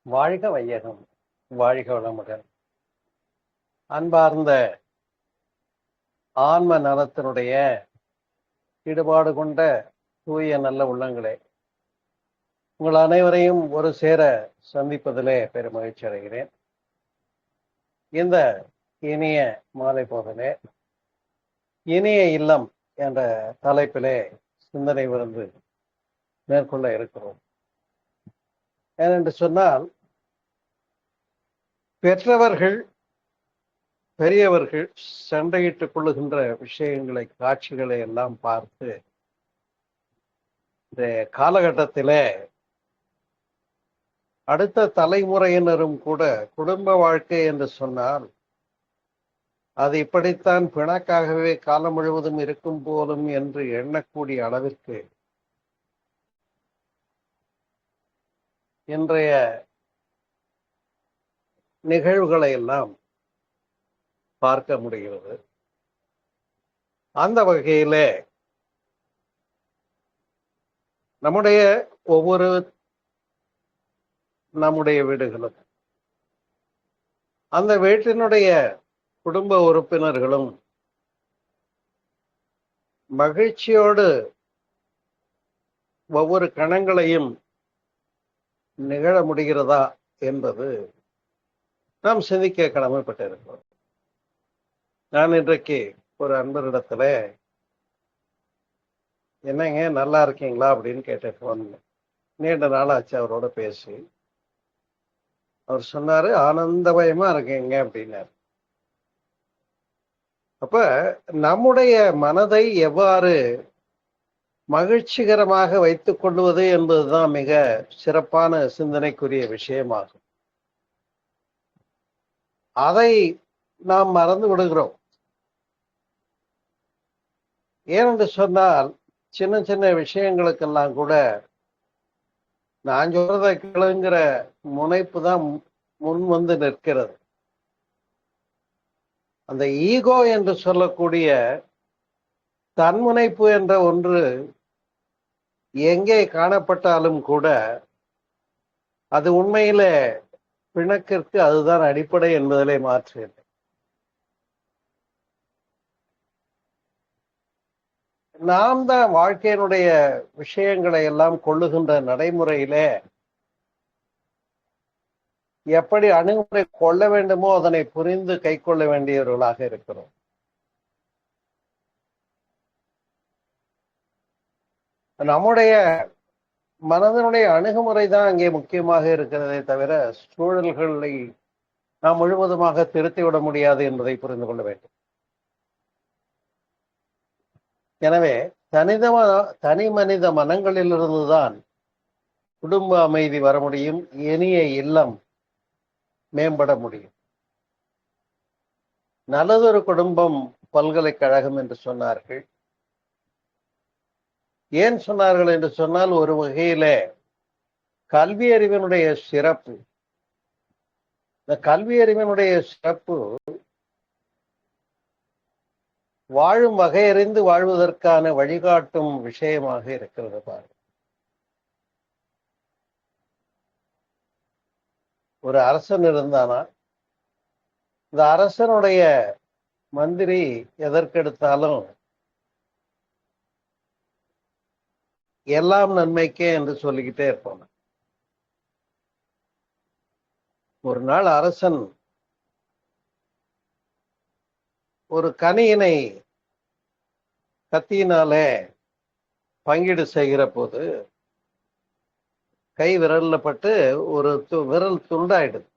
வாழ்க வையகம், வாழ்க வளமுடன். அன்பார்ந்த ஆன்ம நலத்தினுடைய ஈடுபாடு கொண்ட தூய நல்ல உள்ளங்களே, உங்கள் அனைவரையும் ஒரு சேர சந்திப்பதிலே பெருமகிழ்ச்சி அடைகிறேன். இந்த இனிய மாலை போதலே இனிய இல்லம் என்ற தலைப்பிலே சிந்தனை விருந்து மேற்கொள்ள இருக்கிறோம். ஏனென்று சொன்னால், பெற்றவர்கள் பெரியவர்கள் சண்டையிட்டுக் கொள்ளுகின்ற விஷயங்களை, காட்சிகளை எல்லாம் பார்த்து இந்த காலகட்டத்திலே அடுத்த தலைமுறையினரும் கூட குடும்ப வாழ்க்கை என்று சொன்னால் அது இப்படித்தான் பிணக்காகவே காலம் முழுவதும் இருக்கும் போலும் என்று எண்ணக்கூடிய அளவிற்கு இன்றைய நிகழ்வுகளை எல்லாம் பார்க்க முடிகிறது. அந்த வகையிலே நம்முடைய வீடுகளும் அந்த வீட்டினுடைய குடும்ப உறுப்பினர்களும் மகிழ்ச்சியோடு ஒவ்வொரு கணங்களையும் நிகழ முடிகிறதா என்பது நாம் சிந்திக்க கடமைப்பட்டிருக்கிறோம். நான் இன்றைக்கு ஒரு அன்பரிடத்துல, என்னங்க நல்லா இருக்கீங்களா அப்படின்னு கேட்டேன். போன் நீண்ட நாளாச்சு அவரோட பேசி. அவர் சொன்னாரு, ஆனந்தமயமா இருக்கீங்க அப்படின்னாரு. அப்ப நம்முடைய மனதை எவ்வாறு மகிழ்ச்சிகரமாக வைத்துக் கொள்வது என்பதுதான் மிக சிறப்பான சிந்தனைக்குரிய விஷயமாகும். அதை நாம் மறந்து விடுகிறோம். ஏனென்று சொன்னால், சின்ன சின்ன விஷயங்களுக்கெல்லாம் கூட நான் சொல்றதை கேளுங்கிற முனைப்பு தான் முன் வந்து நிற்கிறது. அந்த ஈகோ என்று சொல்லக்கூடிய தன்முனைப்பு என்ற ஒன்று எங்கே காணப்பட்டாலும் கூட அது உண்மையிலே பிணக்கிற்கு அதுதான் அடிப்படை என்பதிலே மாற்று இல்லை. நாம் தான் வாழ்க்கையினுடைய விஷயங்களை எல்லாம் கொள்ளுகின்ற நடைமுறையிலே எப்படி அணுகுமுறை கொள்ள வேண்டுமோ அதனை புரிந்து கை கொள்ள வேண்டியவர்களாக இருக்கிறோம். நம்முடைய மனதனுடைய அணுகுமுறை தான் அங்கே முக்கியமாக இருக்கிறதே தவிர சூழல்களை நாம் முழுவதுமாக திருத்திவிட முடியாது என்பதை புரிந்து கொள்ள வேண்டும். எனவே தனி மனித மனங்களிலிருந்துதான் குடும்ப அமைதி வர முடியும், இனிய இல்லம் மேம்பட முடியும். நல்லதொரு குடும்பம் பல்கலைக்கழகம் என்று சொன்னார்கள். ஏன் சொன்னார்கள் என்று சொன்னால், ஒரு வகையிலே கல்வி அறிவினுடைய சிறப்பு, இந்த கல்வி அறிவினுடைய சிறப்பு வாழும் வகையறிந்து வாழ்வதற்கான வழிகாட்டும் விஷயமாக இருக்கிறது. பாருங்க, ஒரு அரசன் இருந்தானா, இந்த அரசனுடைய மந்திரி எதற்கெடுத்தாலும் எல்லாம் நன்மைக்கே என்று சொல்லிக்கிட்டே இருப்பாங்க. ஒரு நாள் அரசன் ஒரு கனியினை கத்தியினாலே பங்கீடு செய்கிற போது கை விரல்ல பட்டு ஒரு விரல் துண்டாயிடுது.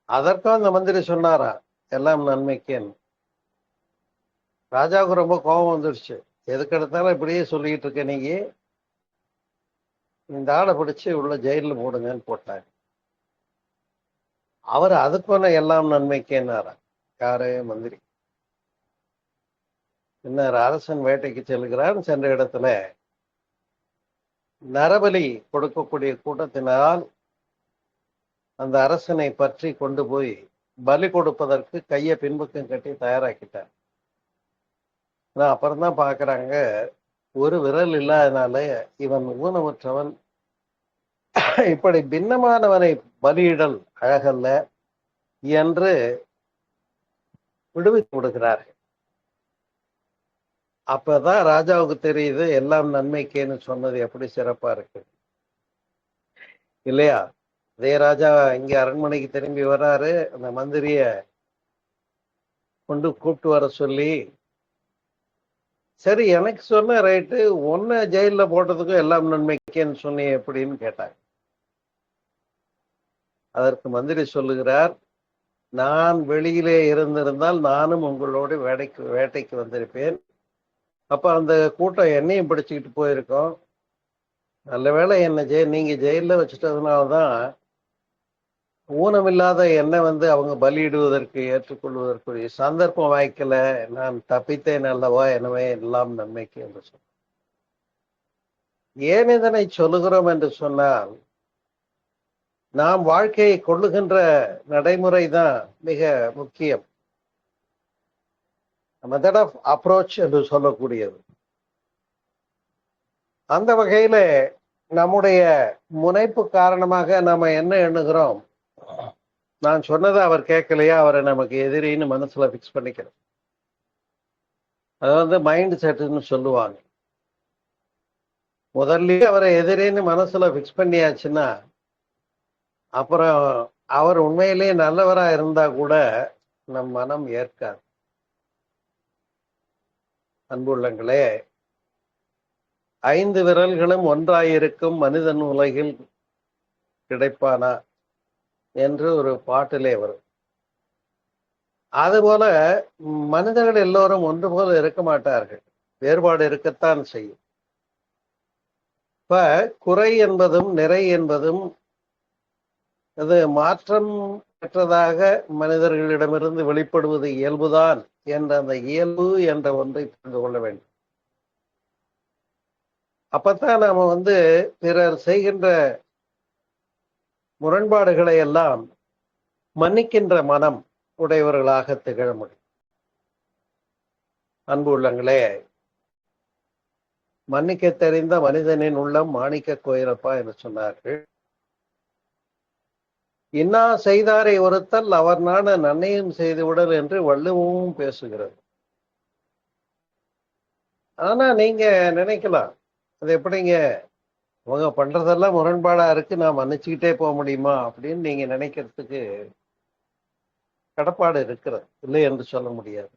அதற்கும் அந்த மந்திரி சொன்னாரா, எல்லாம் நன்மைக்கேன்னு. ராஜாவுக்கு ரொம்ப கோபம் வந்துடுச்சு. எதுக்கு எடுத்தாலும் இப்படியே சொல்லிக்கிட்டு இருக்க, நீங்க இந்த ஆளை பிடிச்சு உள்ள ஜெயிலில் போடுங்கன்னு போட்டாங்க. அவர் அதுக்கு எல்லாம் நன்மைக்கேன்னாரா. யாரு? மந்திரி. பின்னர் அரசன் வேட்டைக்கு செல்கிறான். சென்ற இடத்துல நரபலி கொடுக்கக்கூடிய கூட்டத்தினால் அந்த அரசனை பற்றி கொண்டு போய் பலி கொடுப்பதற்கு கையை பின்பக்கம் கட்டி தயாராக்கிட்டார். அப்புறம்தான் பாக்குறாங்க, ஒரு விரல் இல்லாதனால இவன் ஊனமுற்றவன், இப்படி பின்னமானவனை பலியிடல் அழகல்ல என்று விடுவித்து விடுகிறார்கள். அப்பதான் ராஜாவுக்கு தெரியுது எல்லாம் நன்மைக்கேன்னு சொன்னது எப்படி சிறப்பா இருக்கு இல்லையா. அதே ராஜா இங்க அரண்மனைக்கு திரும்பி வர்றாரு. அந்த மந்திரிய கொண்டு கூப்பிட்டு வர சொல்லி, சரி எனக்கு சொன்ன ரைட்டு, ஒன்ன ஜெயில போட்டதுக்கும் எல்லாம் நன்மைக்கேன்னு சொன்னீங்க எப்படின்னு கேட்டாங்க. அதற்கு மந்திரி சொல்லுகிறார், நான் வெளியிலே இருந்திருந்தால் நானும் உங்களோடு வேட்டைக்கு வந்திருப்பேன். அப்ப அந்த கூட்டம் என்னையும் பிடிச்சுக்கிட்டு போயிருக்கோம். நல்ல வேளை என்ன நீங்க ஜெயில வச்சுட்டதுனாலதான் ஊனமில்லாத என்னை அவங்க பலியிடுவதற்கு ஏற்றுக்கொள்வதற்குரிய சந்தர்ப்பம் வாய்க்கல. நான் தப்பித்தேன் அல்லவா, எனவே எல்லாம் நன்மைக்கு என்று சொன்ன. ஏன் இதனை சொல்லுகிறோம் என்று சொன்னால், நாம் வாழ்க்கையை கொள்ளுகின்ற நடைமுறை தான் மிக முக்கியம். மெத்தட் ஆஃப் அப்ரோச் என்று சொல்லக்கூடியது. அந்த வகையில நம்முடைய முனைப்பு காரணமாக நாம என்ன எண்ணுகிறோம், நான் சொன்னதை அவர் கேட்கலையா, அவரை நமக்கு எதிரின்னு மனசுல பிக்ஸ் பண்ணிக்கிறோம். அது மைண்ட் செட்டுன்னு சொல்லுவாங்க. முதல்லயே அவரை எதிரின்னு மனசுல பிக்ஸ் பண்ணியாச்சுன்னா, அப்புறம் அவர் உண்மையிலேயே நல்லவரா இருந்தா கூட நம் மனம் ஏற்காது. அன்புள்ளங்களே, 5 விரல்களும் ஒன்றாயிருக்கும் மனிதன் உலகில் கிடைப்பானா என்று ஒரு பாட்டிலே வரும். அதுபோல மனிதர்கள் எல்லோரும் ஒன்று போல இருக்க மாட்டார்கள், வேறுபாடு இருக்கத்தான் செய்யும். இப்ப குறை என்பதும் நிறை என்பதும் அது மாற்றம் பெற்றதாக மனிதர்களிடமிருந்து வெளிப்படுவது இயல்புதான் என்ற அந்த இயல்பு என்ற ஒன்றை புரிந்து கொள்ள வேண்டும். அப்பத்தான் நாம பிறர் செய்கின்ற முரண்பாடுகளை எல்லாம் மன்னிக்கின்ற மனம் உடையவர்களாக திகழ முடியும். அன்பு உள்ளங்களே, மன்னிக்க தெரிந்த மனிதனின் உள்ளம் மாணிக்க கோயிலப்பா என்று சொன்னார்கள். இன்னா செய்தாரை ஒருத்தல் அவர் நாட நன்மையும் செய்துவிடல் என்று வள்ளுவமும் பேசுகிறது. ஆனா நீங்க நினைக்கலாம், அது எப்படிங்க அவங்க பண்றதெல்லாம் முரண்பாடா இருக்கு, நான் மன்னிச்சுக்கிட்டே போக முடியுமா அப்படின்னு நீங்க நினைக்கிறதுக்கு கடப்பாடு இருக்கிறது, இல்லை என்று சொல்ல முடியாது.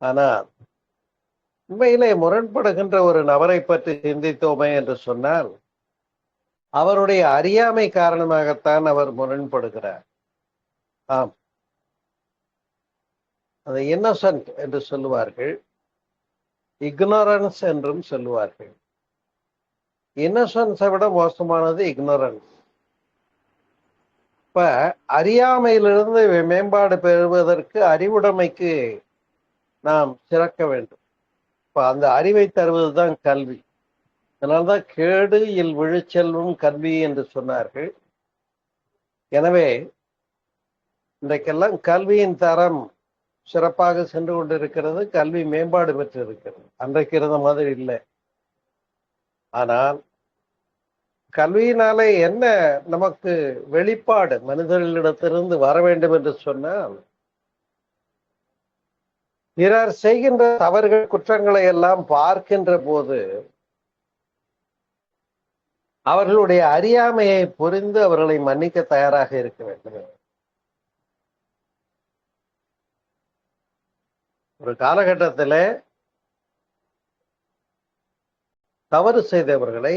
ஆனா உண்மையிலே முரண்படுகின்ற ஒரு நபரை பற்றி சிந்தித்தோமே என்று சொன்னால், அவருடைய அறியாமை காரணமாகத்தான் அவர் முரண்படுகிறார். ஆம், அது இன்னசென்ட் என்று சொல்லுவார்கள், இக்னோரன்ஸ் என்றும் சொல்லுவார்கள். இன்னசென்ஸை விட மோசமானது இக்னோரன்ஸ். இப்ப அறியாமையிலிருந்து மேம்பாடு பெறுவதற்கு அறிவுடைமைக்கு நாம் சிறக்க வேண்டும். இப்ப அந்த அறிவை தருவதுதான் கல்வி. அதனால்தான் கேடு இல் விழுச்செல்வம் கல்வி என்று சொன்னார்கள். எனவே இன்றைக்கெல்லாம் கல்வியின் தரம் சிறப்பாக சென்று கொண்டிருக்கிறது, கல்வி மேம்பாடு பெற்றிருக்கிறது. அன்றைக்கு இருந்த மாதிரி இல்லை. ஆனால் கல்வியினாலே என்ன நமக்கு வெளிப்பாடு மனிதர்களிடத்திலிருந்து வர வேண்டும் என்று சொன்னால், பிறர் செய்கின்ற தவறுகள் குற்றங்களை எல்லாம் பார்க்கின்ற போது அவர்களுடைய அறியாமையை புரிந்து அவர்களை மன்னிக்க தயாராக இருக்க வேண்டும். ஒரு காலகட்டத்தில் தவறு செய்தவர்களை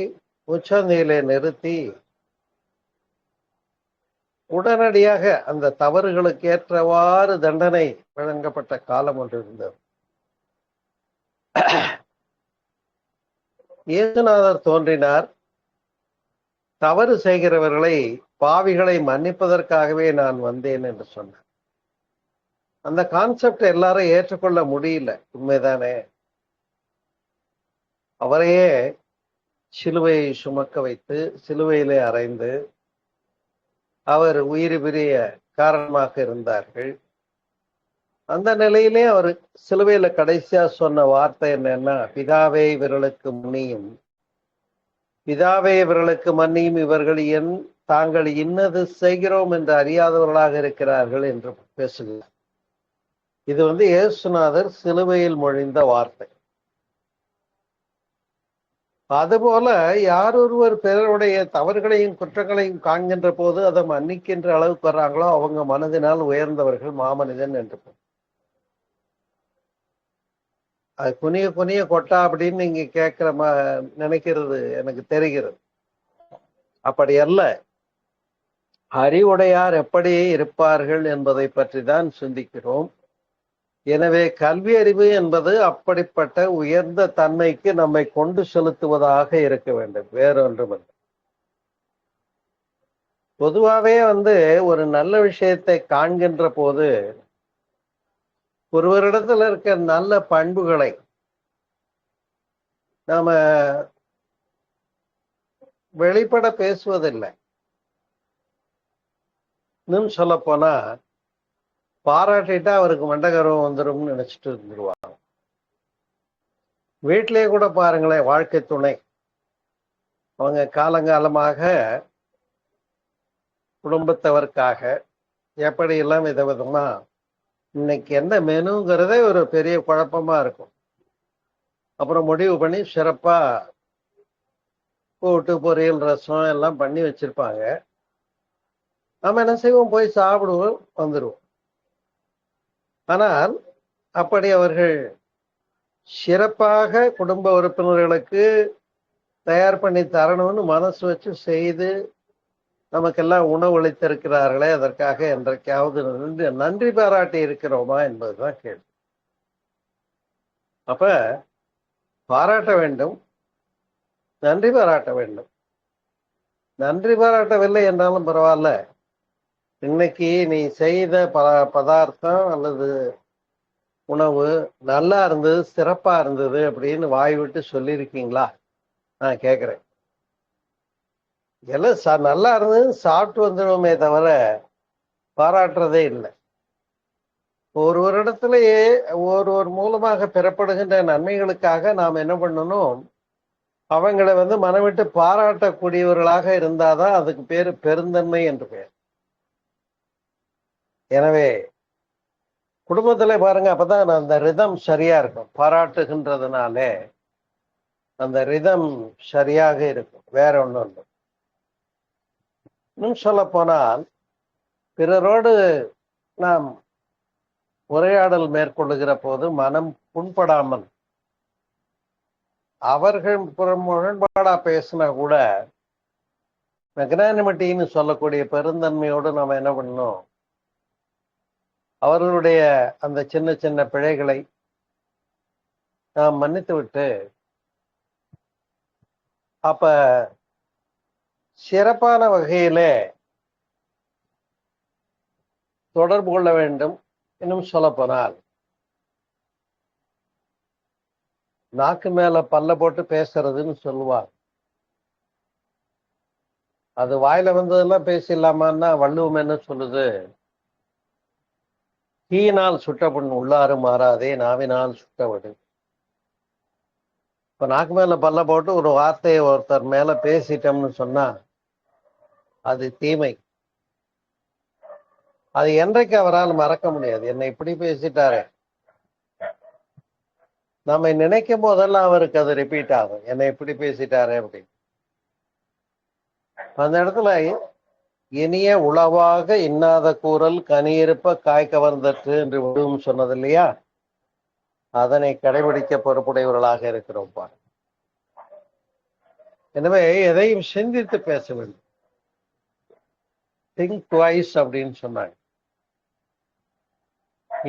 உச்சநிலையிலே நிறுத்தி உடனடியாக அந்த தவறுகளுக்கு ஏற்றவாறு தண்டனை வழங்கப்பட்ட காலம் ஒன்று இருந்தது. இயேசுநாதர் தோன்றினார், தவறு செய்கிறவர்களை பாவிகளை மன்னிப்பதற்காகவே நான் வந்தேன் என்று சொன்னார். அந்த கான்செப்ட் எல்லாரும் ஏற்றுக்கொள்ள முடியல, உண்மைதானே. அவரையே சிலுவையை சுமக்க வைத்து சிலுவையிலே அறைந்து அவர் உயிர் பிரிய காரணமாக இருந்தார்கள். அந்த நிலையிலே அவர் சிலுவையில கடைசியா சொன்ன வார்த்தை என்னன்னா, பிதாவே இவர்களுக்கு முன்னியும் பிதாவே இவர்களுக்கு மன்னியும், இவர்கள் தாங்கள் இன்னது செய்கிறோம் என்று அறியாதவர்களாக இருக்கிறார்கள் என்று பேசுகிறார். இது இயேசுநாதர் சிலுவையில் மொழிந்த வார்த்தை. அதுபோல யார் ஒருவர் பிறருடைய தவறுகளையும் குற்றங்களையும் காண்கின்ற போது அதை மன்னிக்கின்ற அளவுக்கு வர்றாங்களோ அவங்க மனதினால் உயர்ந்தவர்கள், மாமனிதன் என்று. அது குனிய குனிய கொட்டா அப்படின்னு நீங்க கேட்கிற நினைக்கிறது எனக்கு தெரிகிறது. அப்படி அல்ல. அறிவுடையார் எப்படி இருப்பார்கள் என்பதை பற்றி தான் சிந்திக்கிறோம். எனவே கல்வி அறிவு என்பது அப்படிப்பட்ட உயர்ந்த தன்மைக்கு நம்மை கொண்டு செலுத்துவதாக இருக்க வேண்டும், வேறொன்றுமில்லை. பொதுவாகவே ஒரு நல்ல விஷயத்தை காண்கின்ற போது ஒருவரிடத்தில் இருக்க நல்ல பண்புகளை நாம வெளிப்பட பேசுவதில்லை. இன்னும் சொல்ல போனா பாராட்டிட்டா அவருக்கு மண்டகர்வம் வந்துடும் நினைச்சிட்டு இருந்துருவாங்க. வீட்டிலேயே கூட பாருங்களேன், வாழ்க்கை துணை அவங்க காலங்காலமாக குடும்பத்தவருக்காக எப்படி எல்லாம் விதவிதமா இன்னைக்கு என்ன மெனுங்கிறதே ஒரு பெரிய குழப்பமா இருக்கும். அப்புறம் முடிவு பண்ணி சிறப்பா கூட்டு பொரியல் ரசம் எல்லாம் பண்ணி வச்சிருப்பாங்க. நம்ம என்ன செய்வோம், போய் சாப்பிடுவோம், வந்துடுவோம். ஆனால் அப்படி அவர்கள் சிறப்பாக குடும்ப உறுப்பினர்களுக்கு தயார் பண்ணி தரணும்னு மனசு வச்சு செய்து நமக்கெல்லாம் உணவளித்திருக்கிறார்களே, அதற்காக என்றைக்காவது நன்றி பாராட்டி இருக்கிறோமா என்பதுதான் கேள்வி. அப்ப பாராட்ட வேண்டும், நன்றி பாராட்ட வேண்டும். நன்றி பாராட்டவில்லை என்றாலும் பரவாயில்ல, இன்னைக்கு நீ செய்த பதார்த்தம் அல்லது உணவு நல்லா இருந்தது, சிறப்பா இருந்தது அப்படின்னு வாய் விட்டு சொல்லியிருக்கீங்களா? நான் கேட்குறேன். எல்லாம் நல்லா இருந்தது சாப்பிட்டு வந்துடுவோமே தவிர பாராட்டுறதே இல்லை. ஒரு இடத்துலயே ஒருவர் மூலமாக பெறப்படுகின்ற நன்மைகளுக்காக நாம் என்ன பண்ணணும், அவங்களை மனம் விட்டு பாராட்டக்கூடியவர்களாக இருந்தாதான் அதுக்கு பேரு பெருந்தன்மை என்று பெயர். எனவே குடும்பத்துல பாருங்க, அப்பதான் அந்த ரிதம் சரியா இருக்கும். பாராட்டுகின்றதுனாலே அந்த ரிதம் சரியாக இருக்கும், வேற ஒண்ணும் இல்லை. இன்னும் சொல்ல போனால் பிறரோடு நாம் உரையாடல் மேற்கொள்ளுகிற போது மனம் புண்படாமல் அவர்கள் முரண்பாடா பேசினா கூட மெக்னானிமிட்டின்னு சொல்லக்கூடிய பெருந்தன்மையோடு நம்ம என்ன பண்ணணும், அவர்களுடைய அந்த சின்ன சின்ன பிழைகளை நாம் மன்னித்து விட்டு அப்ப சிறப்பான வகையிலே தொடர்பு கொள்ள வேண்டும். இன்னும் சொல்ல போனால் நாக்கு மேல பல்ல போட்டு பேசுறதுன்னு சொல்லுவாங்க. அது வாயில வந்ததெல்லாம் பேசிடலாமான்னா வள்ளுவம் என்ன சொல்லுது, தீயினால் சுட்டபுண் உள்ளாறு மாறாதே, நாவினால் சுட்டவிடு. இப்ப நாக்கு மேல பல்ல போட்டு ஒரு வார்த்தையை ஒருத்தர் மேல பேசிட்டோம்னு சொன்னா அது தீமை. அது என்றைக்கு அவரால் மறக்க முடியாது. என்னை இப்படி பேசிட்டாரு, நம்ம நினைக்கும் போதெல்லாம் அவருக்கு அது ரிப்பீட் ஆகும், என்னை இப்படி பேசிட்டாரு அப்படின்னு. அந்த இடத்துல இனிய உளவாக இன்னாத கூறல் கனியிருப்ப காய் கவர்ந்தற்று என்று விடுவும் சொன்னது இல்லையா? அதனை கடைபிடிக்க பொறுப்புடையவர்களாக இருக்கிறோம் பாரு. எனவே எதையும் சிந்தித்து பேச வேண்டும். திங்க் ட்வைஸ் அப்படின்னு சொன்னாங்க.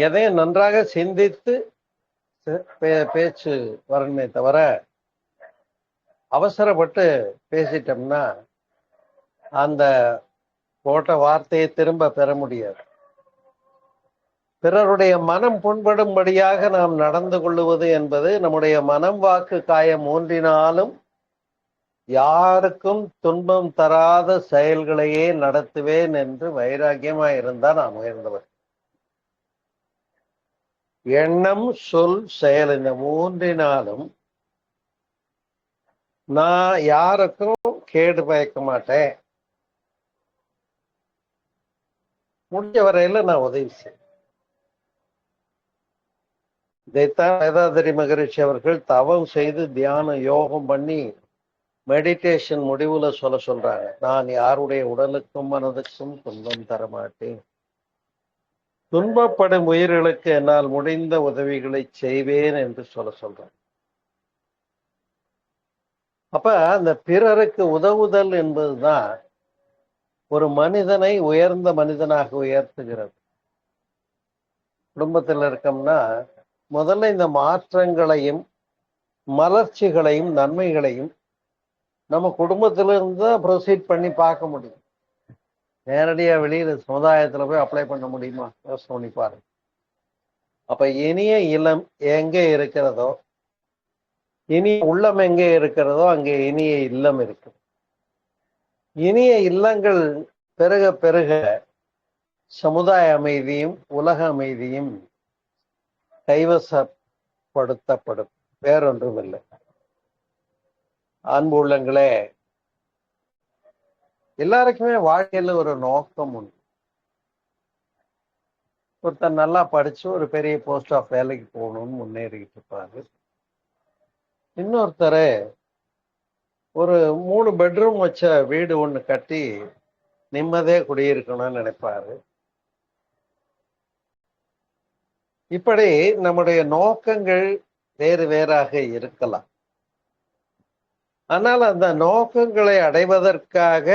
எதையும் நன்றாக சிந்தித்து பேச்சு வரணுமே தவிர அவசரப்பட்டு பேசிட்டோம்னா அந்த போட்ட வார்த்தையை திரும்ப பெற முடியாது. பிறருடைய மனம் புண்படும்படியாக நாம் நடந்து கொள்ளுவது என்பது நம்முடைய மனம் வாக்கு காயம் மூன்றினாலும் யாருக்கும் துன்பம் தராத செயல்களையே நடத்துவேன் என்று வைராக்கியமாய் இருந்தால் நாம் உயர்ந்தவர். எண்ணம் சொல் செயல் இந்த மூன்றினாலும் நான் யாருக்கும் கேடு பயக்க மாட்டேன், முடிஞ்ச வரையில நான் உதவி செய்வேன். இதைத்தான் வேதாதிரி மகரிஷி அவர்கள் தவம் செய்து தியான யோகம் பண்ணி மெடிடேஷன் முடிவுல சொல்றாங்க. நான் யாருடைய உடலுக்கும் மனதுக்கும் துன்பம் தரமாட்டேன், துன்பப்படும் உயிர்களுக்கு என்னால் முடிந்த உதவிகளை செய்வேன் என்று சொல்றாங்க. அப்ப அந்த பிறருக்கு உதவுதல் என்பதுதான் ஒரு மனிதனை உயர்ந்த மனிதனாக உயர்த்துகிறது. குடும்பத்தில் இருக்கோம்னா முதல்ல இந்த மாற்றங்களையும் மலர்ச்சிகளையும் நன்மைகளையும் நம்ம குடும்பத்திலிருந்து தான் ப்ரொசீட் பண்ணி பார்க்க முடியும். நேரடியா வெளியில சமுதாயத்துல போய் அப்ளை பண்ண முடியுமா? யோசனை பண்ணி பாருங்க. அப்ப இனிய இளம் எங்கே இருக்கிறதோ, இனிய உள்ளம் எங்கே இருக்கிறதோ அங்கே இனிய இல்லம் இருக்கு. இனிய இல்லங்கள் பெருக பெருக சமுதாய அமைதியும் உலக அமைதியும் கைவசப்படுத்தப்படும், வேறொன்றும் இல்லை. அன்பு உள்ளங்களே, எல்லாருக்குமே வாழ்க்கையில ஒரு நோக்கம் உண்டு. ஒருத்தர் நல்லா படிச்சு ஒரு பெரிய போஸ்ட் ஆஃப் வேலைக்கு போகணும்னு முன்னேறிக்கிட்டு இருப்பாரு. இன்னொருத்தர் ஒரு 3 பெட்ரூம் வச்ச வீடு ஒண்ணு கட்டி நிம்மதியா குடியிருக்கணும்னு நினைப்பாரு. இப்படி நம்முடைய நோக்கங்கள் வேறு வேறாக இருக்கலாம். ஆனால் அந்த நோக்கங்களை அடைவதற்காக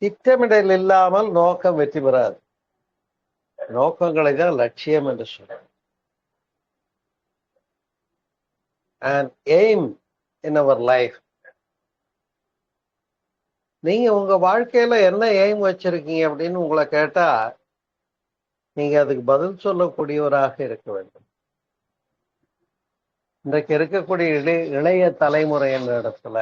திட்டமிடல் இல்லாமல் நோக்கம் வெற்றி பெறாது. நோக்கங்களை தான் லட்சியம் என்று சொல்றோம். And aim in our life. நீங்க உங்க வாழ்க்கையில என்ன எய்ம் வச்சிருக்கீங்க அப்படின்னு உங்களை கேட்டா நீங்க அதுக்கு பதில் சொல்லக்கூடியவராக இருக்க வேண்டும். இன்றைக்கு இருக்கக்கூடிய இளைய தலைமுறை என்ற இடத்துல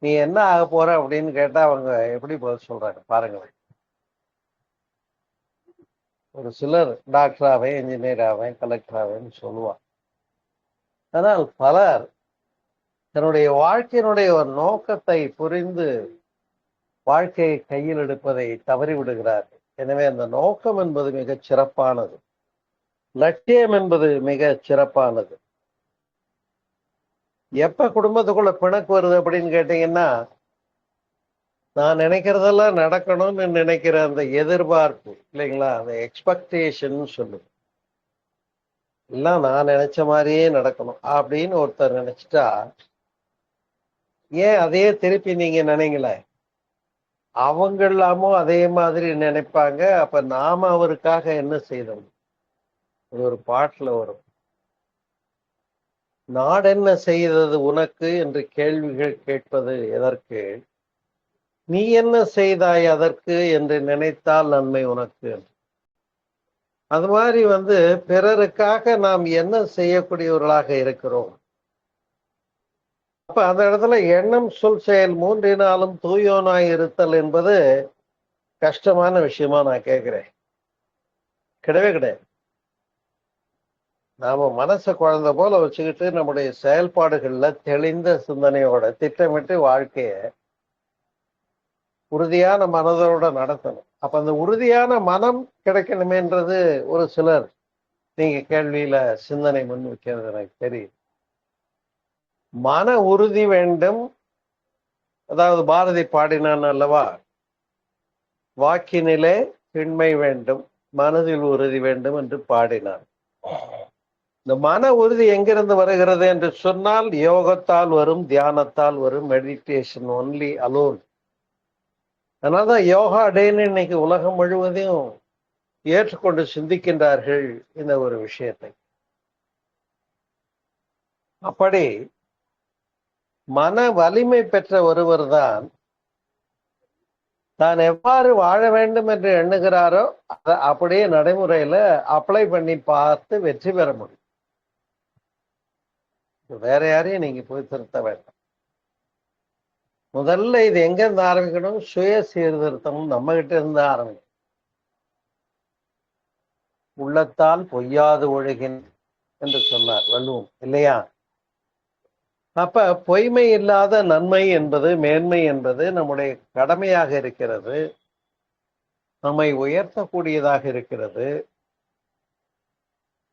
நீ என்ன ஆக போற அப்படின்னு கேட்டா அவங்க எப்படி பதில் சொல்றாங்க பாருங்களேன். ஒரு சிலர் டாக்டராவே, இன்ஜினியராவே, கலெக்டராவேன்னு சொல்லுவாங்க. ஆனால் பலர் தன்னுடைய வாழ்க்கையினுடைய ஒரு நோக்கத்தை புரிந்து வாழ்க்கையை கையில் எடுப்பதை தவறி விடுகிறார்கள். எனவே அந்த நோக்கம் என்பது மிக சிறப்பானது, லட்சியம் என்பது மிக சிறப்பானது. எப்ப குடும்பத்துக்குள்ள பிணக்கு வருது அப்படின்னு கேட்டீங்கன்னா, நான் நினைக்கிறதெல்லாம் நடக்கணும்னு நினைக்கிற அந்த எதிர்பார்ப்பு இல்லைங்களா, அந்த எக்ஸ்பெக்டேஷன் சொல்லுது. எல்லாம் நான் நினைச்ச மாதிரியே நடக்கணும் அப்படின்னு ஒருத்தர் நினைச்சிட்டா, ஏன் அதையே திருப்பி நீங்க நினைங்களே, அவங்க எல்லாமும் அதே மாதிரி நினைப்பாங்க. அப்ப நாம அவருக்காக என்ன செய்தோம்? ஒரு பாட்டுல வரும், நாடென்ன செய்தது உனக்கு என்று கேள்விகள் கேட்பது எதற்கு, நீ என்ன செய்தாய் அதற்கு என்று நினைத்தால் நன்மை உனக்கு. அது மாதிரி பிறருக்காக நாம் என்ன செய்யக்கூடியவர்களாக இருக்கிறோம். அப்ப அந்த இடத்துல எண்ணம், சொல், செயல் மூன்றினாலும் தூயோனாய் இருத்தல் என்பது கஷ்டமான விஷயமா நான் கேட்கிறேன்? கிடையவே கிடையாது. நாம மனசை குழந்தை போல வச்சுக்கிட்டு நம்முடைய செயல்பாடுகள்ல தெளிந்த சிந்தனையோட திட்டமிட்டு வாழ்க்கைய உறுதியான மனதோட நடத்தணும். அப்ப அந்த உறுதியான மனம் கிடைக்கணுமேன்றது ஒரு சிலர் நீங்க கேள்வியில சிந்தனை முன் வைக்கிறது எனக்கு தெரியும். மன உறுதி வேண்டும். அதாவது பாரதி பாடினான் அல்லவா, வாக்கினிலே திண்மை வேண்டும், மனதில் உறுதி வேண்டும் என்று பாடினான். இந்த மன உறுதி எங்கிருந்து வருகிறது என்று சொன்னால் யோகத்தால் வரும், தியானத்தால் வரும், மெடிடேஷன் ஒன்லி அலோன். அதனால்தான் யோகா டேன்னு இன்னைக்கு உலகம் முழுவதையும் ஏற்றுக்கொண்டு சிந்திக்கின்றார்கள் இந்த ஒரு விஷயத்தை. அப்படி மன வலிமை பெற்ற ஒருவர் தான் தான் எவ்வாறு வாழ வேண்டும் என்று எண்ணுகிறாரோ அதை அப்படியே நடைமுறையில அப்ளை பண்ணி பார்த்து வெற்றி பெற முடியும். வேற யாரையும் நீங்க போய் திருத்த வேண்டாம். முதல்ல இது எங்க இருந்து ஆரம்பிக்கணும்? சுய சீர்திருத்தம் நம்ம கிட்ட இருந்து ஆரம்பிக்கும். உள்ளத்தால் பொய்யாது ஒழுகின் என்று சொன்னார் வள்ளுவம் இல்லையா? அப்ப பொய்மை இல்லாத நன்மை என்பது, மேன்மை என்பது நம்முடைய கடமையாக இருக்கிறது, நம்மை உயர்த்தக்கூடியதாக இருக்கிறது.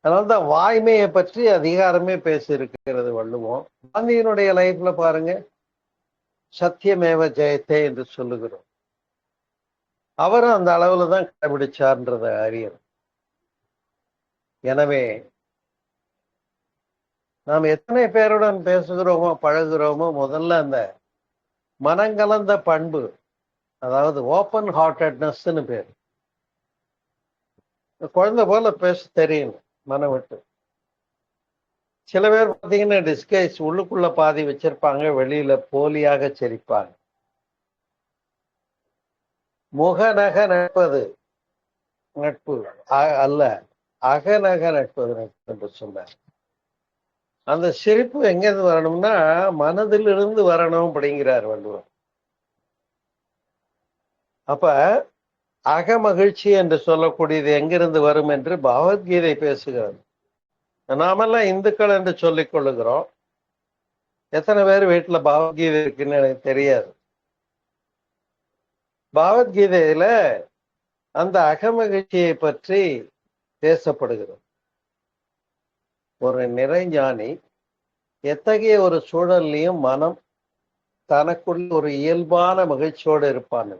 அதனால்தான் வாய்மையை பற்றி அதிகாரமே பேசியிருக்கிறது வள்ளுவம். காந்தியினுடைய லைஃப்ல பாருங்க, சத்தியமேவ ஜெயத்தே என்று சொல்லுகிறோம். அவரும் அந்த அளவுல தான் கடைபிடிச்சார்ன்றதை அறியணும். எனவே நாம் எத்தனை பேருடன் பேசுகிறோமோ, பழகுகிறோமோ, முதல்ல அந்த மனங்கலந்த பண்பு, அதாவது ஓப்பன் ஹார்ட்டட்னஸ்ன்னு பேர். குழந்தை போல பேச தெரியணும் மனம் விட்டு. சில பேர் பார்த்தீங்கன்னா டிஸ்கைஸ், உள்ளுக்குள்ள பாதி வச்சிருப்பாங்க, வெளியில போலியாக சிரிப்பாங்க. முகநக நட்பது நட்பு அல்ல, அகநக நட்பது நட்பு என்று சொன்னார். அந்த சிரிப்பு எங்கிருந்து வரணும்னா மனதிலிருந்து வரணும் அப்படிங்கிறார் வள்ளுவர். அப்ப அகமகிழ்ச்சி என்று சொல்லக்கூடியது எங்கிருந்து வரும் என்று பகவத்கீதை பேசுகிறது. நாமெல்லாம் இந்துக்கள் என்று சொல்லிக் கொள்ளுகிறோம். எத்தனை பேர் வீட்டுல பகவத்கீதை இருக்குன்னு எனக்கு தெரியாது. பகவத்கீதையில அந்த அகமகிழ்ச்சியை பற்றி பேசப்படுகிறது. ஒரு நிறைஞானி எத்தகைய ஒரு சூழல்லையும் மனம் தனக்குள் ஒரு இயல்பான மகிழ்ச்சியோடு இருப்பான்.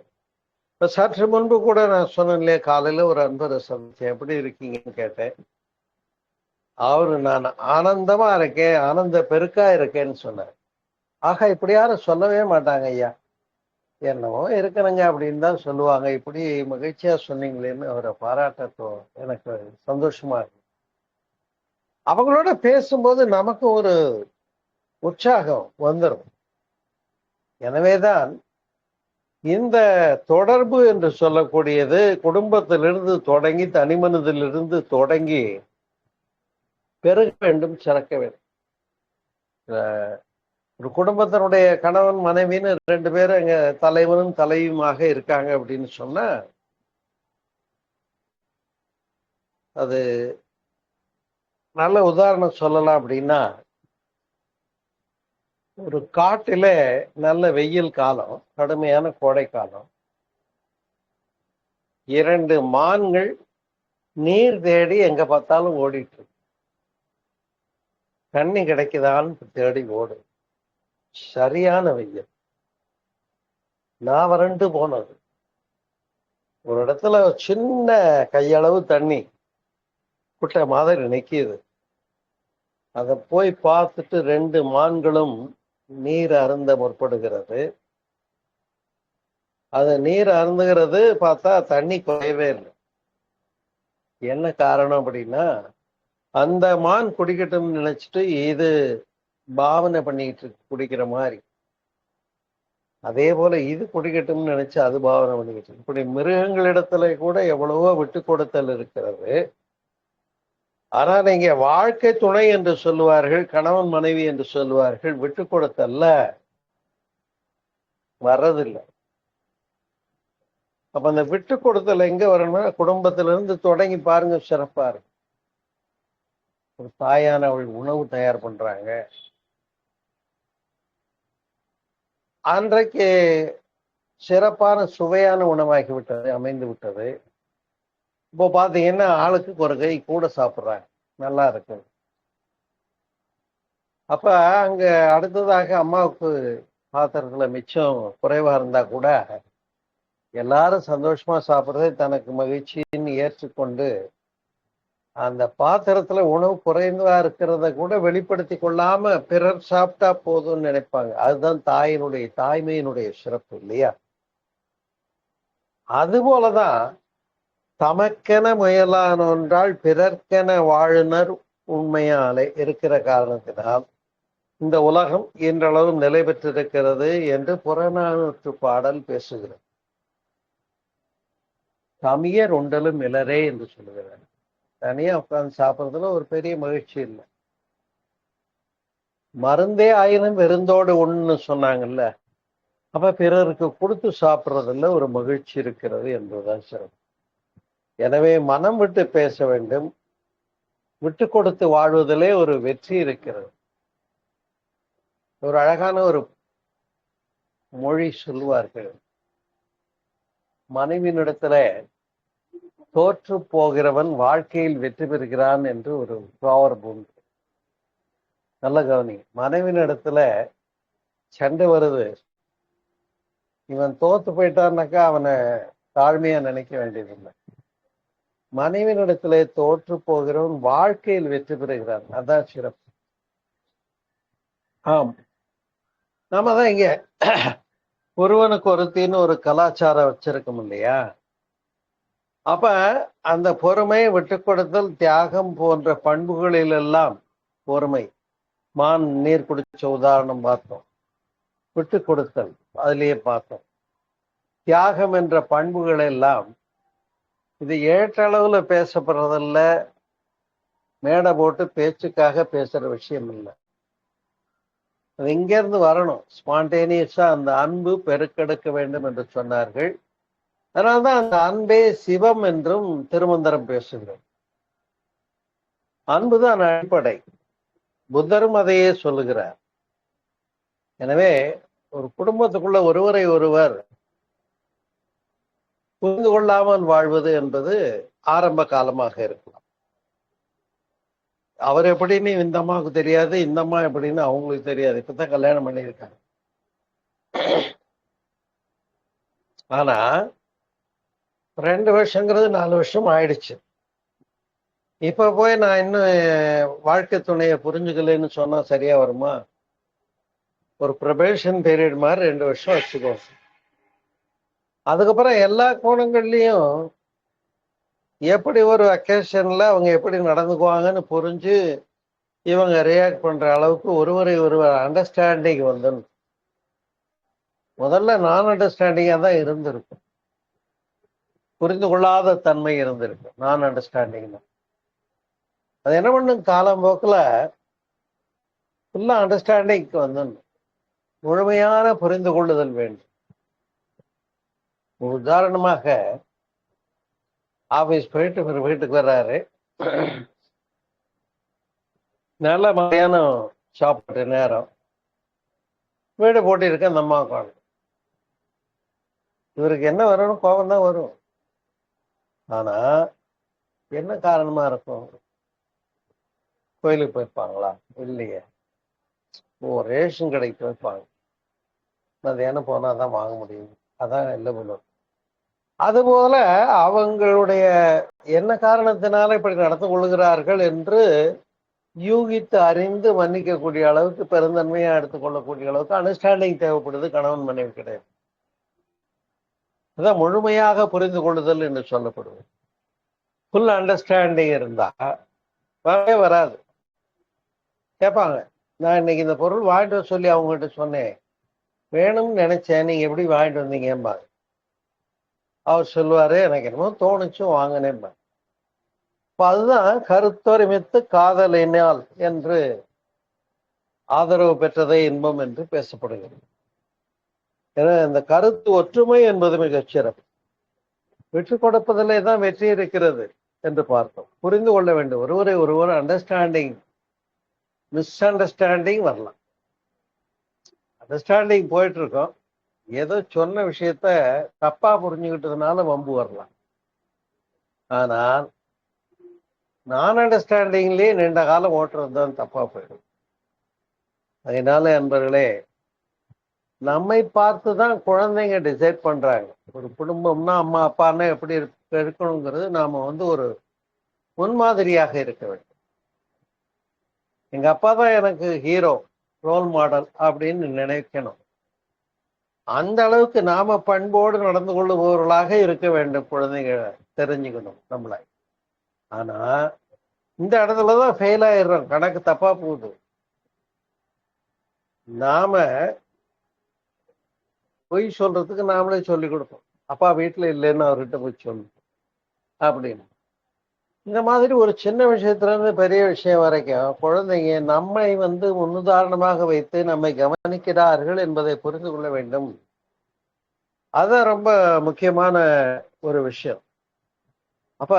இப்ப சற்று முன்பு கூட நான் சொன்னேன் இல்லையா, காலையில ஒரு அன்பரை சந்திச்சேன், எப்படி இருக்கீங்கன்னு கேட்டேன். அவரு நான் ஆனந்தமா இருக்கேன், ஆனந்த பெருக்கா இருக்கேன்னு சொன்னார். ஆக இப்படி யாரும் சொல்லவே மாட்டாங்க ஐயா, என்னவோ இருக்கணுங்க அப்படின்னு தான் சொல்லுவாங்க. இப்படி மகிழ்ச்சியா சொன்னீங்களேன்னு அவரை பாராட்டத்தோ எனக்கு சந்தோஷமா இருக்கு. அவங்களோட பேசும்போது நமக்கு ஒரு உற்சாகம் வந்துடும். எனவேதான் இந்த தொடர்பு என்று சொல்லக்கூடியது குடும்பத்திலிருந்து தொடங்கி, தனிமனதிலிருந்து தொடங்கி பெருக வேண்டும், சிறக்க வேண்டும். ஒரு குடும்பத்தினுடைய கணவன் மனைவின்னு 2 பேரும் எங்க தலைவனும் தலைவியுமாக இருக்காங்க அப்படின்னு சொன்னா அது நல்ல உதாரணம் சொல்லலாம். அப்படின்னா ஒரு காட்டுல நல்ல வெயில் காலம், கடுமையான கோடை காலம். 2 மான்கள் நீர் தேடி எங்க பார்த்தாலும் ஓடிட்டு இருக்கு. தண்ணி கிடைக்குதான்னு தேடி ஓடும். சரியான வெயில், நான் வறண்டு போனது. ஒரு இடத்துல சின்ன கையளவு தண்ணி குட்டை மாதிரி நிக்கிது. அதை போய் பார்த்துட்டு 2 மான்களும் நீர் அருந்த முற்படுகிறது. அது நீர் அருந்துகிறது, பார்த்தா தண்ணி குறையவே இல்லை. என்ன காரணம் அப்படின்னா, அந்த மான் குடிக்கட்டும்னு நினைச்சிட்டு இது பாவனை பண்ணிக்கிட்டு குடிக்கிற மாதிரி, அதே போல இது குடிக்கட்டும்னு நினைச்சு அது பாவனை பண்ணிக்கிட்டு. இப்படி மிருகங்களிடத்துல கூட எவ்வளவோ விட்டு கொடுத்தல் இருக்கிறது. ஆனா நீங்க வாழ்க்கை துணை என்று சொல்லுவார்கள், கணவன் மனைவி என்று சொல்லுவார்கள், விட்டு கொடுத்தல்ல வர்றதில்லை. அப்ப அந்த விட்டு கொடுத்தல் எங்க வரணும்னா குடும்பத்திலிருந்து தொடங்கி பாருங்க, சிறப்பா இருக்கு. ஒரு தாயானவள் உணவு தயார் பண்றாங்க, அன்றைக்கு சிறப்பான சுவையான உணவாகி விட்டது, அமைந்து விட்டது. இப்போ பாத்தீங்கன்னா ஆளுக்கு ஒரு கை கூட சாப்பிட்றாங்க, நல்லா இருக்கு. அப்ப அங்க அடுத்ததாக அம்மாவுக்கு பாத்திரத்துல மிச்சம் குறைவா இருந்தா கூட எல்லாரும் சந்தோஷமா சாப்பிட்றதை தனக்கு மகிழ்ச்சின்னு ஏற்றுக்கொண்டு அந்த பாத்திரத்துல உணவு குறைந்தா இருக்கிறத கூட வெளிப்படுத்தி கொள்ளாம பிறர் சாப்பிட்டா போதும்னு நினைப்பாங்க. அதுதான் தாய்மையினுடைய சிறப்பு இல்லையா? அது போலதான் தமக்கென முயலானொன்றால் பிறர்க்கென வாழுனர் உண்மையாலே இருக்கிற காரணத்தினால் இந்த உலகம் இன்றளவு நிலை பெற்றிருக்கிறது என்று புறநானூற்று பாடல் பேசுகிறது. தமியர் உண்டலும் இலரே என்று சொல்லுகிறார். தனியா உட்கார்ந்து சாப்பிட்றதுல ஒரு பெரிய மகிழ்ச்சி இல்லை. மருந்தே ஆயினும் விருந்தோடு உண்ணுன்னு சொன்னாங்கல்ல. அப்ப பிறருக்கு கொடுத்து சாப்பிட்றதுல ஒரு மகிழ்ச்சி இருக்கிறது என்பதுதான் சிறப்பு. எனவே மனம் விட்டு பேச வேண்டும், விட்டு கொடுத்து வாழ்வதிலே ஒரு வெற்றி இருக்கிறது. ஒரு அழகான ஒரு மொழி சொல்லுவார்கள், மனைவியினிடத்துல தோற்று போகிறவன் வாழ்க்கையில் வெற்றி பெறுகிறான் என்று ஒரு ப்ராவர்ப் உண்டு. நல்ல கவனி. மனைவியினிடத்துல சண்டை வருது, இவன் தோத்து போயிட்டான்னாக்கா அவனை தாழ்மையா நினைக்க வேண்டியதில்லை. மனைவியினிடத்துல தோற்று போகிறவன் வாழ்க்கையில் வெற்றி பெறுகிறான், அதான் சிறப்பு. ஆம், நாம தான் இங்க ஒருவனுக்கு ஒருத்தின்னு ஒரு கலாச்சாரம் வச்சிருக்கோம் இல்லையா? அப்ப அந்த பொறுமை, விட்டு கொடுத்தல், தியாகம் போன்ற பண்புகளில் எல்லாம் பொறுமை. மான் நீர் குடிச்ச உதாரணம் பார்த்தோம். விட்டு கொடுத்தல் அதிலேயே பார்த்தோம். தியாகம் என்ற பண்புகள் எல்லாம் இது ஏற்றளவுல பேசப்படுறதில்ல, மேடை போட்டு பேச்சுக்காக பேசுற விஷயம் இல்லை. அது இங்கிருந்து வரணும். ஸ்பான்டேனியஸா அந்த அன்பு பெருக்கெடுக்க வேண்டும் என்று சொன்னார்கள். அதனால்தான் அந்த அன்பே சிவம் என்றும் திருமந்திரம் பேசுகிறோம். அன்புதான் அடிப்படை. புத்தரும் அதையே சொல்லுகிறார். எனவே ஒரு குடும்பத்துக்குள்ள ஒருவரை ஒருவர் புரிந்து கொள்ளாமல் வாழ்வது என்பது ஆரம்ப காலமாக இருக்கலாம். அவர் எப்படின்னு இந்த அம்மாவுக்கு தெரியாது, இந்த அம்மா எப்படின்னு அவங்களுக்கு தெரியாது. இப்பதான் கல்யாணம் பண்ணியிருக்காங்க. ஆனா 2 வருஷங்கிறது 4 வருஷம் ஆயிடுச்சு. இப்ப போய் நான் இன்னும் வாழ்க்கை துணையை புரிஞ்சுக்கலன்னு சொன்னா சரியா வருமா? ஒரு ப்ரொபேஷன் பீரியட் மாதிரி 2 வருஷம் வச்சுக்கோ. அதுக்கப்புறம் எல்லா கோணங்கள்லயும் எப்படி ஒரு அக்கேஷன்ல அவங்க எப்படி நடந்துக்குவாங்கன்னு புரிஞ்சு இவங்க ரியாக்ட் பண்ற அளவுக்கு ஒருவரை ஒருவர் அண்டர்ஸ்டாண்டிங் வந்து முதல்ல நான் அண்டர்ஸ்டாண்டிங்கா தான் இருந்திருக்கும். புரிந்து கொள்ளாத தன்மை இருந்திருக்கு. நான் அண்டர்ஸ்டாண்டிங் தான். அது என்ன பண்ணும், காலம் போக்குல ஃபுல்லா அண்டர்ஸ்டாண்டிங்க்கு வந்து முழுமையான புரிந்து கொள்ளுதல் வேண்டும். உதாரணமாக ஆபீஸ் போயிட்டு வீட்டுக்கு வர்றாரு, நல்ல மதியானம் சாப்பிட்டு நேரம், வீடு போட்டிருக்க அந்த அம்மா உட்காந்து. இவருக்கு என்ன வரணும்? கோபம் தான் வரும். ஆனா என்ன காரணமா இருக்கும்? கோயிலுக்கு போயிருப்பாங்களா? இல்லையே. ரேஷன் கடைக்கு போயிருப்பாங்க, மதியானம் போனாதான் வாங்க முடியும், அதான் இல்லை பண்ணும். அதுபோல அவங்களுடைய என்ன காரணத்தினால இப்படி நடந்து கொள்கிறார்கள் என்று யூகித்து அறிந்து மன்னிக்கக்கூடிய அளவுக்கு, பெருந்தன்மையா எடுத்துக்கொள்ளக்கூடிய அளவுக்கு அண்டர்ஸ்டாண்டிங் தேவைப்படுது. கணவன் மனைவி கிடையாது. அதான் முழுமையாக புரிந்து கொள்ளுதல் என்று சொல்லப்படுவது. ஃபுல் அண்டர்ஸ்டாண்டிங் இருந்தா வரவே வராது. கேட்பாங்க, நான் இன்னைக்கு இந்த பொருள் வாங்கிட்டு வர சொல்லி அவங்ககிட்ட சொன்னேன், வேணும்னு நினைச்சேன், நீங்க எப்படி வாங்கிட்டு வந்தீங்கம்பாங்க. அவர் சொல்லுவாரு, எனக்கு என்னமோ தோணுச்சு வாங்கினேன். அதுதான் கருத்தொருமித்து காதலினால் என்று ஆதரவு பெற்றதை இன்பம் என்று பேசப்படுகிறது. ஏன்னா இந்த கருத்து ஒற்றுமை என்பது மிகச் சிறப்பு. விட்டு கொடுப்பதிலே தான் வெற்றி இருக்கிறது என்று பார்த்தோம். புரிந்து கொள்ள வேண்டும். ஒருவரை ஒருவர் அண்டர்ஸ்டாண்டிங், மிஸ் அண்டர்ஸ்டாண்டிங் வரலாம். அண்டர்ஸ்டாண்டிங் போயிட்டு இருக்கோம், ஏதோ சொன்ன விஷயத்த தப்பா புரிஞ்சுக்கிட்டதுனால வம்பு வரலாம். ஆனால் நான் அண்டர்ஸ்டாண்டிங்லேயே நீண்ட காலம் ஓட்டுறது தான் தப்பா போயிடும். அதனால நண்பர்களே, நம்மை பார்த்து தான் குழந்தைங்க டிசைட் பண்றாங்க. ஒரு குடும்பம்னா அம்மா அப்பான்னா எப்படி இருக்கணுங்கிறது நாம ஒரு முன்மாதிரியாக இருக்க வேண்டும். எங்க அப்பா தான் எனக்கு ஹீரோ, ரோல் மாடல் அப்படின்னு நினைக்கணும். அந்த அளவுக்கு நாம பண்போடு நடந்து கொள்ளுபவர்களாக இருக்க வேண்டும். குழந்தைங்க தெரிஞ்சுக்கணும் நம்மளை. ஆனா இந்த இடத்துலதான் ஃபெயில் ஆயிடுறோம், கணக்கு தப்பா போகுது. நாம பொய் சொல்றதுக்கு நாமளே சொல்லி கொடுப்போம். அப்பா வீட்டுல இல்லைன்னு அவர்கிட்ட போய் சொல்லணும் அப்படின்னு. இந்த மாதிரி ஒரு சின்ன விஷயத்துல இருந்து பெரிய விஷயம் வரைக்கும் குழந்தைங்க நம்மை முன்னுதாரணமாக வைத்து நம்மை கவனிக்கிறார்கள் என்பதை புரிந்து கொள்ள வேண்டும். அதுதான் ரொம்ப முக்கியமான ஒரு விஷயம். அப்ப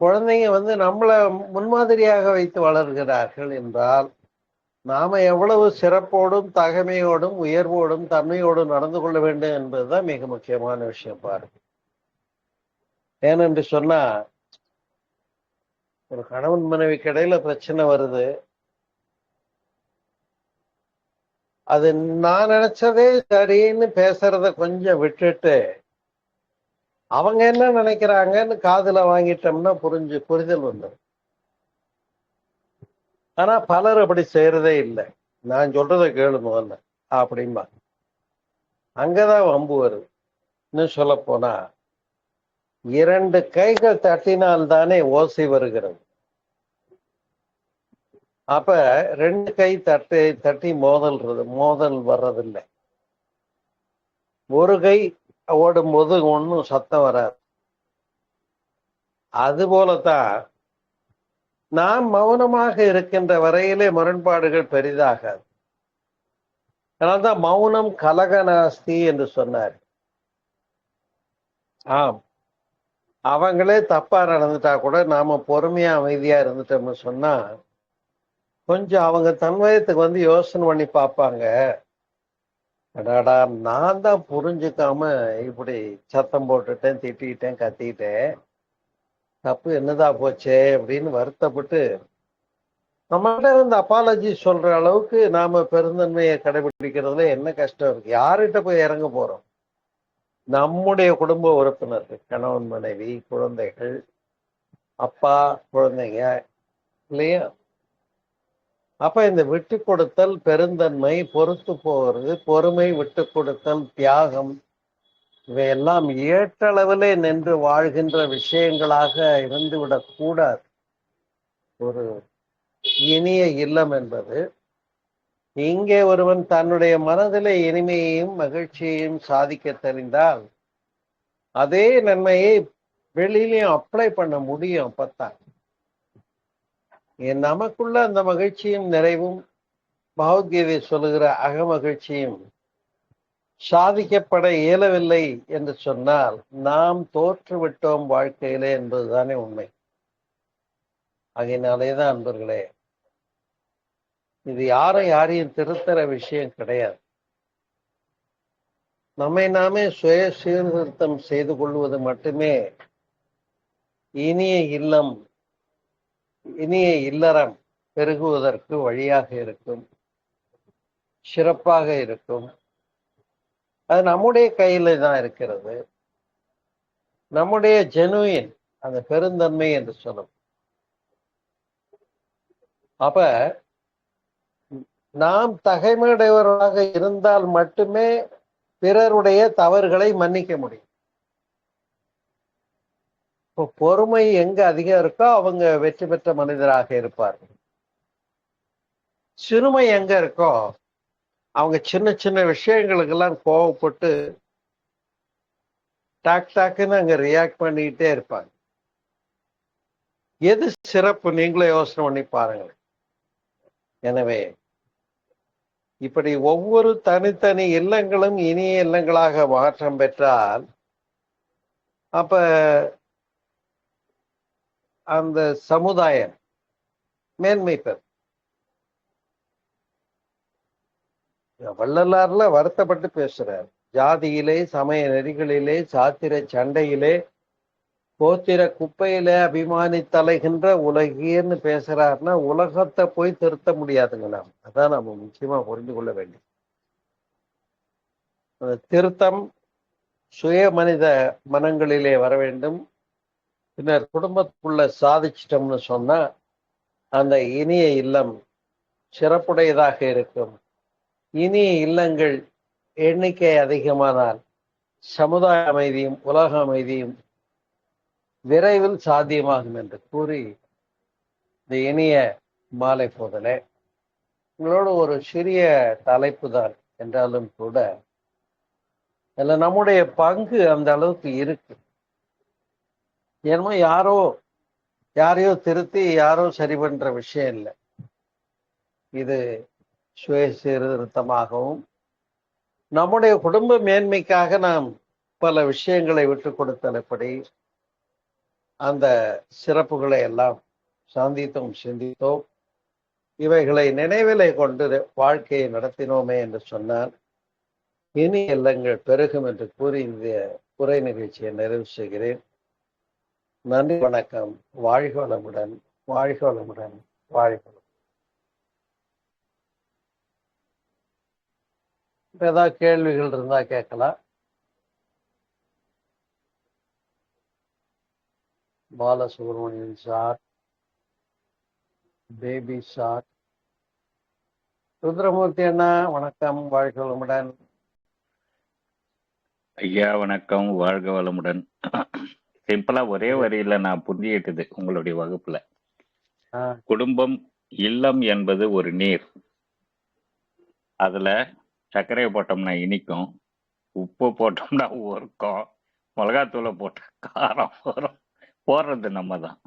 குழந்தைங்க நம்மளை முன்மாதிரியாக வைத்து வளர்கிறார்கள் என்றால் நாம எவ்வளவு சிறப்போடும் தகமையோடும் உயர்வோடும் தன்மையோடும் நடந்து கொள்ள வேண்டும் என்பதுதான் மிக முக்கியமான விஷயம் பாருங்க. ஏனென்று சொன்னா, ஒரு கணவன் மனைவிக்கு இடையில பிரச்சனை வருது. அது நான் நினைச்சதே சரின்னு பேசுறத கொஞ்சம் விட்டுட்டு அவங்க என்ன நினைக்கிறாங்கன்னு காதுல வாங்கிட்டோம்னா புரிதல் வந்துடும். ஆனா பலர் அப்படி செய்யறதே இல்லை. நான் சொல்றதை கேளு முதல்ல அப்படின்பா. அங்கதான் வம்பு வருது. இன்னும் சொல்ல போனா, 2 கைகள் தட்டினால் தானே ஓசை வருகிறது. அப்ப 2 கை தட்டி மோதல் வர்றதில்லை. ஒரு கை ஓடும்போது ஒன்னும் சத்தம் வராது. அது போலத்தான் நாம் மௌனமாக இருக்கின்ற வரையிலே முரண்பாடுகள் பெரிதாகாது. அதனால்தான் மௌனம் கலகநாஸ்தி என்று சொன்னார். ஆம், அவங்களே தப்பா நடந்துட்டா கூட நாம பொறுமையா அமைதியா இருந்துட்டோம்னு சொன்னா, கொஞ்சம் அவங்க தன்வயத்துக்கு வந்து யோசனை பண்ணி பார்ப்பாங்க. அடாடா, நான் தான் புரிஞ்சுக்காம இப்படி சத்தம் போட்டுட்டேன், திட்டிட்டேன், கத்திட்டேன், தப்பு என்னதான் போச்சே அப்படின்னு வருத்தப்பட்டு நம்மகிட்ட வந்து அப்பாலஜி சொல்ற அளவுக்கு நாம பெருந்தன்மையை கடைபிடிக்கிறதுல என்ன கஷ்டம் இருக்கு? யார்கிட்ட போய் இறங்க போறோம்? நம்முடைய குடும்ப உறுப்பினர்கள், கணவன் மனைவி, குழந்தைகள், அப்பா, குழந்தைங்க, இல்லையா? அப்ப இந்த விட்டு கொடுத்தல், பெருந்தன்மை, பொறுத்து போவது, பொறுமை, விட்டு கொடுத்தல், தியாகம், இவையெல்லாம் ஏற்றளவிலே நின்று வாழ்கின்ற விஷயங்களாக இருந்துவிடக் கூடாது. ஒரு இனிய இல்லம் என்பது, இங்கே ஒருவன் தன்னுடைய மனதிலே இனிமையையும் மகிழ்ச்சியையும் சாதிக்க தெரிந்தால் அதே நன்மையை வெளியிலையும் அப்ளை பண்ண முடியும். அப்பத்தான் நமக்குள்ள அந்த மகிழ்ச்சியும் நிறைவும், பகவத்கீதை சொல்லுகிற அகமகிழ்ச்சியும் சாதிக்கப்பட இயலவில்லை என்று சொன்னால் நாம் தோற்றுவிட்டோம் வாழ்க்கையிலே என்பதுதானே உண்மை. ஆகையினாலேதான் அன்பர்களே, இது யாரையும் திருத்தர விஷயம் கிடையாது. நம்மை நாமே சுய சீர்திருத்தம் செய்து கொள்வது மட்டுமே இனிய இல்லம், இனிய இல்லறம் பெருகுவதற்கு வழியாக இருக்கும், சிறப்பாக இருக்கும். அது நம்முடைய கையில தான் இருக்கிறது. நம்முடைய ஜெனுவின் அந்த பெருந்தன்மை என்று சொல்லும். அப்ப நாம் தகைமையுடையவர்களாக இருந்தால் மட்டுமே பிறருடைய தவறுகளை மன்னிக்க முடியும். இப்போ பொறுமை எங்க அதிகம் இருக்கோ அவங்க வெற்றி பெற்ற மனிதராக இருப்பார்கள். சிறுமை எங்க இருக்கோ அவங்க சின்ன சின்ன விஷயங்களுக்கெல்லாம் கோவப்பட்டு டாக்குன்னு அங்க ரியாக்ட் பண்ணிக்கிட்டே இருப்பாங்க. எது சிறப்பு? நீங்களே யோசனை பண்ணி பாருங்கள். எனவே இப்படி ஒவ்வொரு தனித்தனி இல்லங்களும் இனிய இல்லங்களாக மாற்றம் பெற்றால் அப்ப அந்த சமுதாயம் மேன்மை பெறும். வள்ளலார்ல வருத்தப்பட்டு பேசுறார். ஜாதியிலே, சமய நெறிகளிலே, சாத்திர சண்டையிலே, கோத்திர குப்பையில அபிமானித்தலைகின்ற உலகியன்னு பேசுறாருன்னா உலகத்தை போய் திருத்த முடியாதுங்க. நாம் அதான் நம்ம முக்கியமா புரிந்து கொள்ள வேண்டும். திருத்தம் சுய மனித மனங்களிலே வர வேண்டும். பின்னர் குடும்பத்துக்குள்ள சாதிச்சிட்டோம்னு சொன்னா அந்த இனிய இல்லம் சிறப்புடையதாக இருக்கும். இனிய இல்லங்கள் எண்ணிக்கை அதிகமானால் சமுதாய அமைதியும் உலக அமைதியும் விரைவில் சாத்தியமாகும் என்று கூறி இந்த இனிய மாலை போதலே உங்களோட ஒரு சிறிய தலைப்பு தான் என்றாலும் கூட அதில் நம்முடைய பங்கு அந்த அளவுக்கு இருக்கு. ஏன்னா யாரையோ திருத்தி யாரோ சரி பண்ற விஷயம் இல்லை. இது சுய சீர்திருத்தமாகவும் நம்முடைய குடும்ப மேன்மைக்காக நாம் பல விஷயங்களை விட்டு கொடுத்தல் எப்படி அந்த சிறப்புகளை எல்லாம் சிந்தித்தோம். இவைகளை நினைவிலை கொண்டு வாழ்க்கையை நடத்தினோமே என்று சொன்னால் இனி இல்லங்கள் பெருகும் என்று கூறி இந்த உரை நிகழ்ச்சியை நிறைவு செய்கிறேன். நன்றி, வணக்கம். வாழ்க வளமுடன், வாழ்க வளமுடன், வாழ்க வளமுடன். ஏதாவது கேள்விகள் இருந்தா கேட்கலாம். Balasubramanian sir, Baby sir, Rudramoorthy அண்ணா வணக்கம், வாழ்க வளமுடன். ஐயா வணக்கம், வாழ்க வளமுடன். சிம்பிளா ஒரே வரியில நான் புரிஞ்சுக்கிட்டது உங்களுடைய வகுப்புல. குடும்பம் இல்லம் என்பது ஒரு நீர். அதுல சர்க்கரையை போட்டோம்னா இனிக்கும், உப்பு போட்டோம்னா ஒருக்கும், மிளகாத்தூளை போட்ட காரம் வரும். போடுறது நம்ம தான்.